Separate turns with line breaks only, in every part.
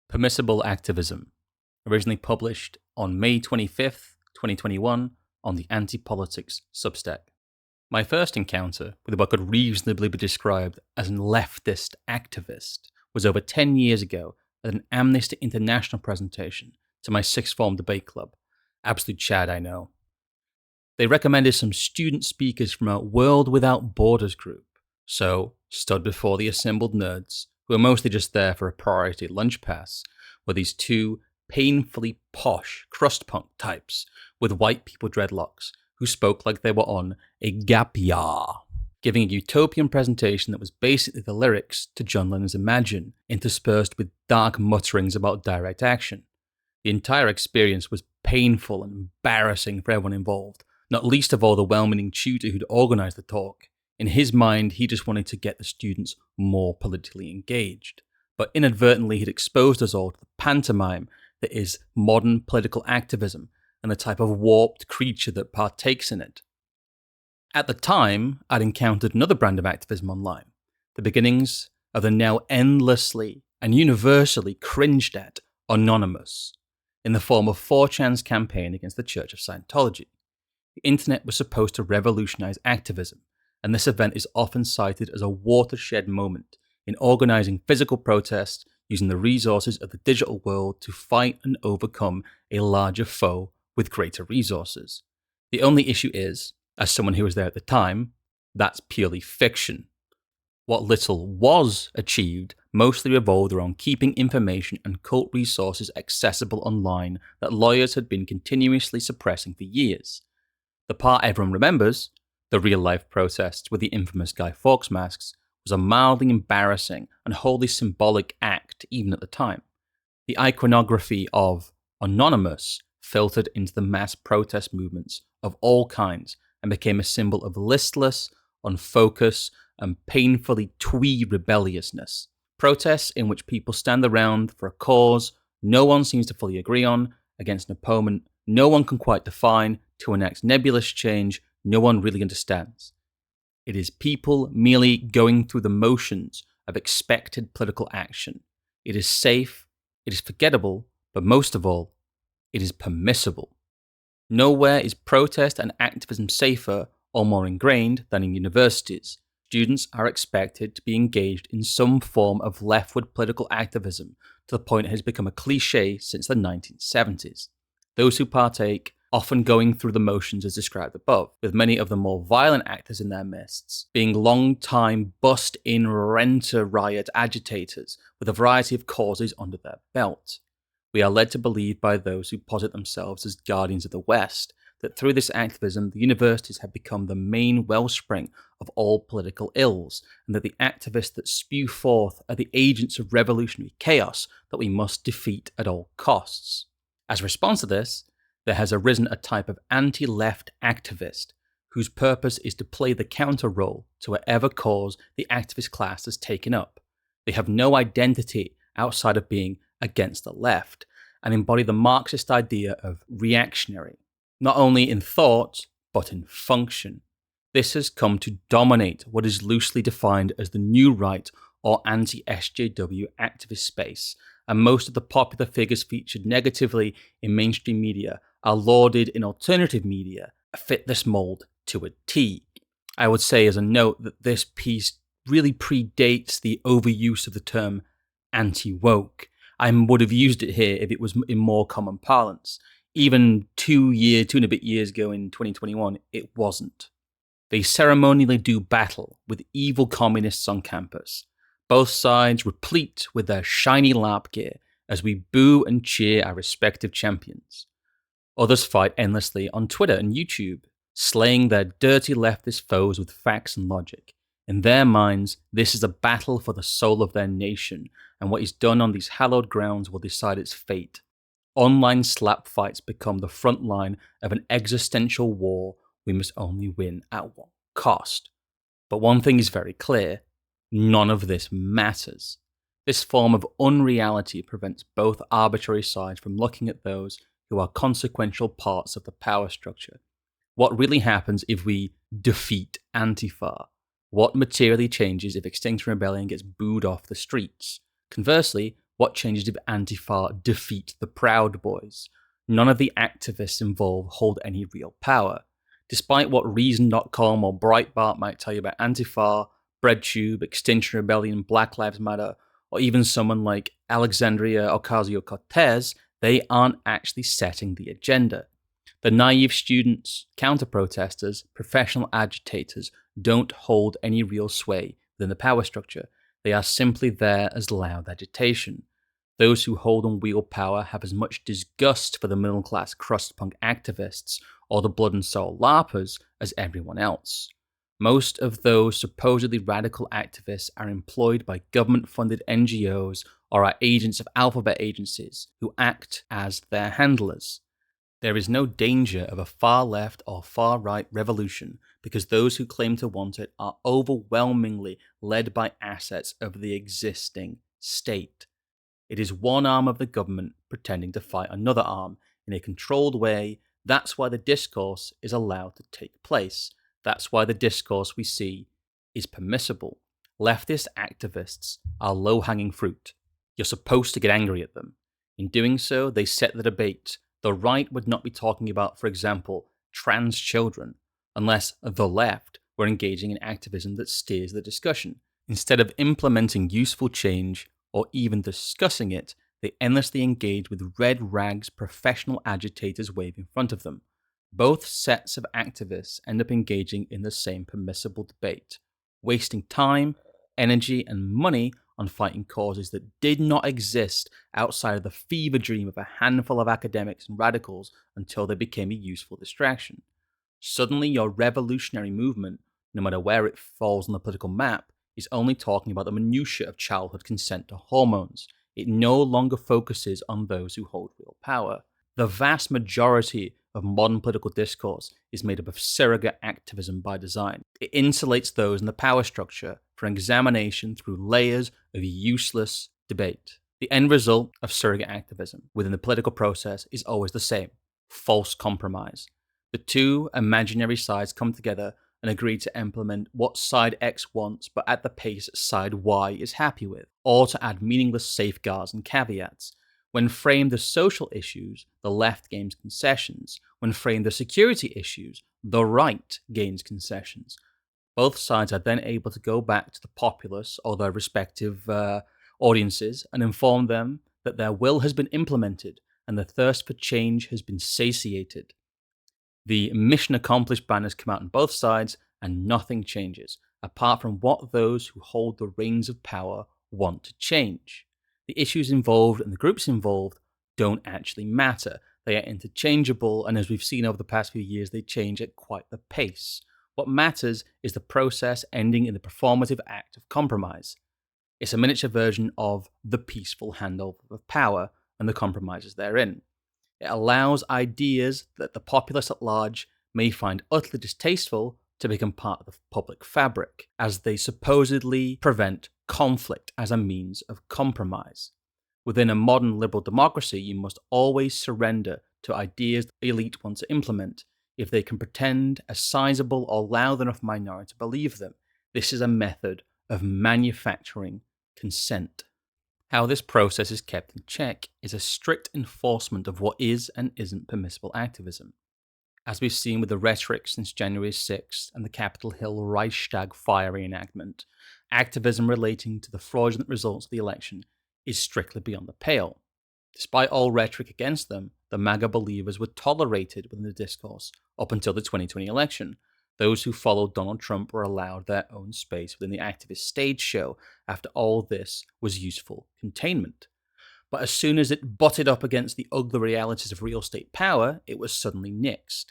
Permissible Activism, originally published on May 25th, 2021 on the Anti-Politics Substack. My first encounter with what could reasonably be described as an leftist activist was over 10 years ago at an Amnesty International presentation to my sixth form debate club. Absolute Chad, I know. They recommended some student speakers from a World Without Borders group, so stood before the assembled nerds, who were mostly just there for a priority lunch pass, were these two painfully posh crust punk types with white people dreadlocks who spoke like they were on a gap year, giving a utopian presentation that was basically the lyrics to John Lennon's Imagine, interspersed with dark mutterings about direct action. The entire experience was painful and embarrassing for everyone involved, not least of all the well-meaning tutor who'd organised the talk. In his mind, he just wanted to get the students more politically engaged. But inadvertently, he'd exposed us all to the pantomime that is modern political activism and the type of warped creature that partakes in it. At the time, I'd encountered another brand of activism online, the beginnings of the now endlessly and universally cringed at Anonymous, in the form of 4chan's campaign against the Church of Scientology. The internet was supposed to revolutionize activism, and this event is often cited as a watershed moment in organizing physical protests using the resources of the digital world to fight and overcome a larger foe with greater resources. The only issue is, as someone who was there at the time, that's purely fiction. What little was achieved mostly revolved around keeping information and cult resources accessible online that lawyers had been continuously suppressing for years. The part everyone remembers, the real-life protests with the infamous Guy Fawkes masks, was a mildly embarrassing and wholly symbolic act even at the time. The iconography of Anonymous filtered into the mass protest movements of all kinds and became a symbol of listless, unfocused, and painfully twee rebelliousness. Protests in which people stand around for a cause no one seems to fully agree on, against an opponent no one can quite define, to enact nebulous change no one really understands. It is people merely going through the motions of expected political action. It is safe, it is forgettable, but most of all, it is permissible. Nowhere is protest and activism safer or more ingrained than in universities. Students are expected to be engaged in some form of leftward political activism to the point it has become a cliche since the 1970s. Those who partake often going through the motions as described above, with many of the more violent actors in their midst being long-time bust-in renter riot agitators with a variety of causes under their belt. We are led to believe by those who posit themselves as guardians of the West that through this activism the universities have become the main wellspring of all political ills, and that the activists that spew forth are the agents of revolutionary chaos that we must defeat at all costs. As a response to this, there has arisen a type of anti-left activist whose purpose is to play the counter role to whatever cause the activist class has taken up. They have no identity outside of being against the left and embody the Marxist idea of reactionary, not only in thought but in function. This has come to dominate what is loosely defined as the new right or anti-SJW activist space, and most of the popular figures featured negatively in mainstream media are lauded in alternative media fit this mold to a T. I would say as a note that this piece really predates the overuse of the term anti-woke. I would have used it here if it was in more common parlance. Even 2 and a bit years ago in 2021, it wasn't. They ceremonially do battle with evil communists on campus, both sides replete with their shiny lap gear as we boo and cheer our respective champions. Others fight endlessly on Twitter and YouTube, slaying their dirty leftist foes with facts and logic. In their minds, this is a battle for the soul of their nation, and what is done on these hallowed grounds will decide its fate. Online slap fights become the front line of an existential war we must only win at what cost. But one thing is very clear, none of this matters. This form of unreality prevents both arbitrary sides from looking at those who are consequential parts of the power structure. What really happens if we defeat Antifa? What materially changes if Extinction Rebellion gets booed off the streets? Conversely, What changes if Antifa defeat the Proud Boys? None of the activists involved hold any real power. Despite what Reason.com or Breitbart might tell you about Antifa, BreadTube, Extinction Rebellion, Black Lives Matter, or even someone like Alexandria Ocasio-Cortez, they aren't actually setting the agenda. The naive students, counter-protesters, professional agitators don't hold any real sway within the power structure. They are simply there as loud agitation. Those who hold and wield power have as much disgust for the middle-class crust-punk activists or the blood and soul LARPers as everyone else. Most of those supposedly radical activists are employed by government-funded NGOs or are agents of alphabet agencies who act as their handlers. There is no danger of a far-left or far-right revolution because those who claim to want it are overwhelmingly led by assets of the existing state. It is one arm of the government pretending to fight another arm in a controlled way. That's why the discourse is allowed to take place. That's why the discourse we see is permissible. Leftist activists are low-hanging fruit. You're supposed to get angry at them. In doing so, they set the debate. The right would not be talking about, for example, trans children, unless the left were engaging in activism that steers the discussion. Instead of implementing useful change or even discussing it, they endlessly engage with red rags professional agitators wave in front of them. Both sets of activists end up engaging in the same permissible debate, wasting time, energy, and money on fighting causes that did not exist outside of the fever dream of a handful of academics and radicals until they became a useful distraction. Suddenly, your revolutionary movement, no matter where it falls on the political map, is only talking about the minutiae of childhood consent to hormones. It no longer focuses on those who hold real power. The vast majority of modern political discourse is made up of surrogate activism by design. It insulates those in the power structure from examination through layers of useless debate. The end result of surrogate activism within the political process is always the same: false compromise. The two imaginary sides come together and agree to implement what side X wants, but at the pace side Y is happy with, or to add meaningless safeguards and caveats. When framed as social issues, the left gains concessions. When framed as security issues, the right gains concessions. Both sides are then able to go back to the populace or their respective audiences and inform them that their will has been implemented and the thirst for change has been satiated. The mission accomplished banners come out on both sides and nothing changes, apart from what those who hold the reins of power want to change. The issues involved and the groups involved don't actually matter. They are interchangeable, and as we've seen over the past few years, they change at quite the pace. What matters is the process ending in the performative act of compromise. It's a miniature version of the peaceful handover of power and the compromises therein. It allows ideas that the populace at large may find utterly distasteful to become part of the public fabric, as they supposedly prevent conflict as a means of compromise. Within a modern liberal democracy, you must always surrender to ideas the elite want to implement if they can pretend a sizable or loud enough minority to believe them. This is a method of manufacturing consent. How this process is kept in check is a strict enforcement of what is and isn't permissible activism. As we've seen with the rhetoric since January 6th and the Capitol Hill Reichstag fire reenactment, activism relating to the fraudulent results of the election is strictly beyond the pale. Despite all rhetoric against them, the MAGA believers were tolerated within the discourse up until the 2020 election. Those who followed Donald Trump were allowed their own space within the activist stage show after all this was useful containment. But as soon as it butted up against the ugly realities of real state power, it was suddenly nixed.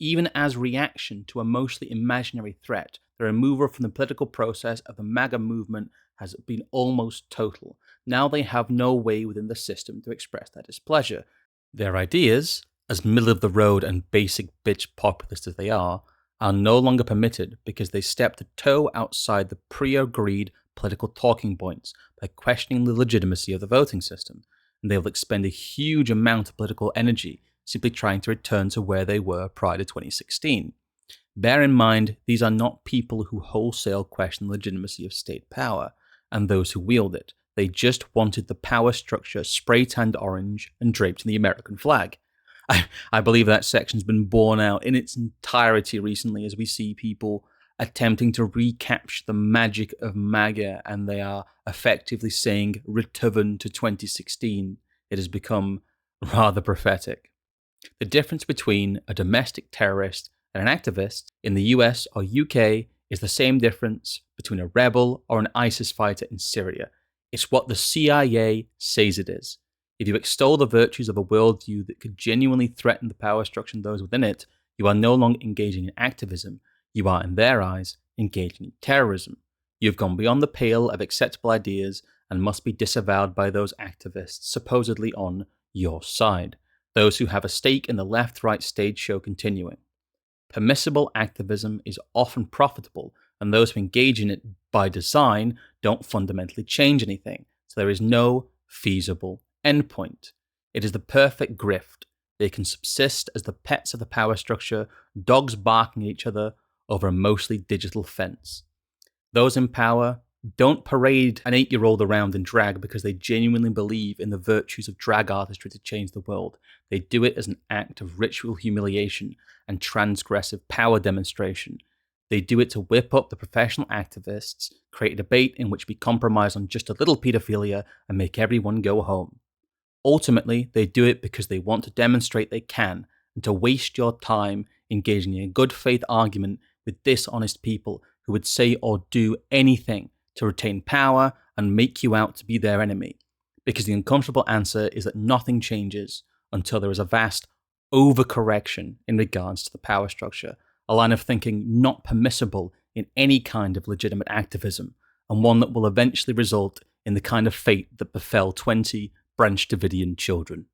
Even as reaction to a mostly imaginary threat, the removal from the political process of the MAGA movement has been almost total. Now they have no way within the system to express their displeasure. Their ideas, as middle-of-the-road and basic bitch populist as they are no longer permitted because they stepped a toe outside the pre-agreed political talking points by questioning the legitimacy of the voting system, and they will expend a huge amount of political energy simply trying to return to where they were prior to 2016. Bear in mind, these are not people who wholesale question the legitimacy of state power and those who wield it. They just wanted the power structure spray-tanned orange and draped in the American flag. I believe that section's been borne out in its entirety recently as we see people attempting to recapture the magic of MAGA, and they are effectively saying return to 2016. It has become rather prophetic. The difference between a domestic terrorist and an activist in the US or UK is the same difference between a rebel or an ISIS fighter in Syria. It's what the CIA says it is. If you extol the virtues of a worldview that could genuinely threaten the power structure and those within it, you are no longer engaging in activism. You are, in their eyes, engaging in terrorism. You have gone beyond the pale of acceptable ideas and must be disavowed by those activists supposedly on your side, those who have a stake in the left-right stage show continuing. Permissible activism is often profitable, and those who engage in it by design don't fundamentally change anything, so there is no feasible endpoint. It is the perfect grift. They can subsist as the pets of the power structure, dogs barking at each other over a mostly digital fence. Those in power don't parade an 8-year-old around in drag because they genuinely believe in the virtues of drag artistry to change the world. They do it as an act of ritual humiliation and transgressive power demonstration. They do it to whip up the professional activists, create a debate in which we compromise on just a little pedophilia and make everyone go home. Ultimately, they do it because they want to demonstrate they can, and to waste your time engaging in a good faith argument with dishonest people who would say or do anything to retain power and make you out to be their enemy. Because the uncomfortable answer is that nothing changes until there is a vast overcorrection in regards to the power structure, a line of thinking not permissible in any kind of legitimate activism, and one that will eventually result in the kind of fate that befell 20 Branch Davidian children.